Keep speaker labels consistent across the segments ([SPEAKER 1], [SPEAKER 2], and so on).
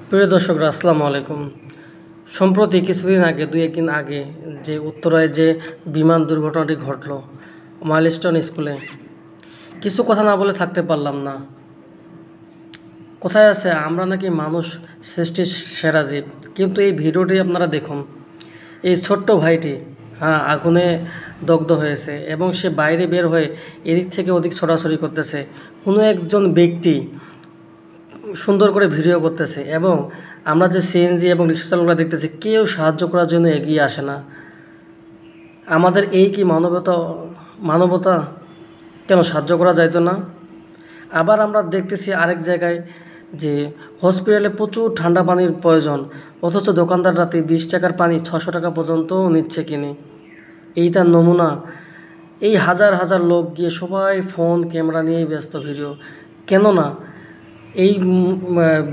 [SPEAKER 1] প্রিয় দর্শকরা আসসালামু আলাইকুম। সম্প্রতি কিছুদিন আগে দুই-একদিন আগে যে উত্তরায় যে বিমান দুর্ঘটনাটি ঘটল মাইলস্টোন স্কুলে, কিছু কথা না বলে থাকতে পারলাম না। কোথায় আছে আমরা নাকি মানুষ সৃষ্টির সেরা জীব, কিন্তু এই ভিডিওটি আপনারা দেখুন। এই ছোট্ট ভাইটি আগুনে দগ্ধ হয়েছে এবং সে বাইরে বের হয়ে এদিক থেকে ওদিক ছড়াছড়ি করতেছে। কোনো একজন ব্যক্তি সুন্দর করে ভিডিও করতেছে এবং আমরা যে সিএনজি এবং রিক্সা চালকরা দেখতেছি, কেউ সাহায্য করার জন্য এগিয়ে আসে না। আমাদের এই কি মানবতা? কেন সাহায্য করা যাইতো না? আবার আমরা দেখতেছি আরেক জায়গায় যে হসপিটালে প্রচুর ঠান্ডা পানির প্রয়োজন, অথচ দোকানদার রাতে 20 টাকার পানি 600 টাকা পর্যন্ত নিচ্ছে কিনে। এই তার নমুনা। এই হাজার হাজার লোক গিয়ে সবাই ফোন ক্যামেরা নিয়েই ব্যস্ত ভিডিও। কেননা এই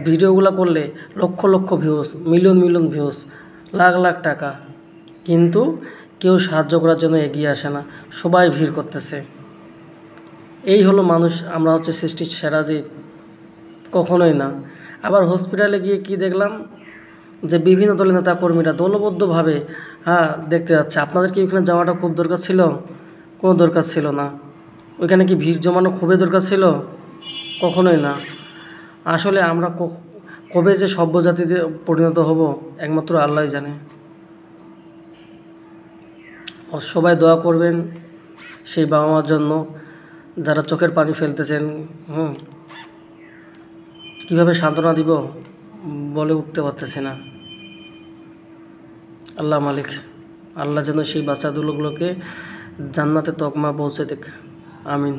[SPEAKER 1] ভিডিওগুলো করলে lakh lakh views, million million views, lakh lakh টাকা, কিন্তু কেউ সাহায্য করার জন্য এগিয়ে আসে না, সবাই ভিড় করতেছে। এই হলো মানুষ, আমরা হচ্ছে সৃষ্টির সেরা জীব? কখনোই না। আবার হসপিটালে গিয়ে কি দেখলাম যে বিভিন্ন দলের নেতা কর্মীরা দলবদ্ধভাবে দেখতে যাচ্ছে। আপনাদের কি ওখানে যাওয়াটা খুব দরকার ছিল? কোনো দরকার ছিল না। ওইখানে কি ভিড় জমানো খুবই দরকার ছিল? কখনোই না। আসলে আমরা কবে যে সভ্য জাতিতে পরিণত হব একমাত্র আল্লাহই জানে। সবাই দোয়া করবেন সেই বাবা মার জন্য যারা চোখের পানি ফেলতেছেন। কীভাবে সান্ত্বনা দিব বলে উঠতে পারতেছি না। আল্লাহ মালিক, আল্লাহ যেন সেই বাচ্চাগুলোকে জান্নাতে তকমা পৌঁছে দেখ। আমিন।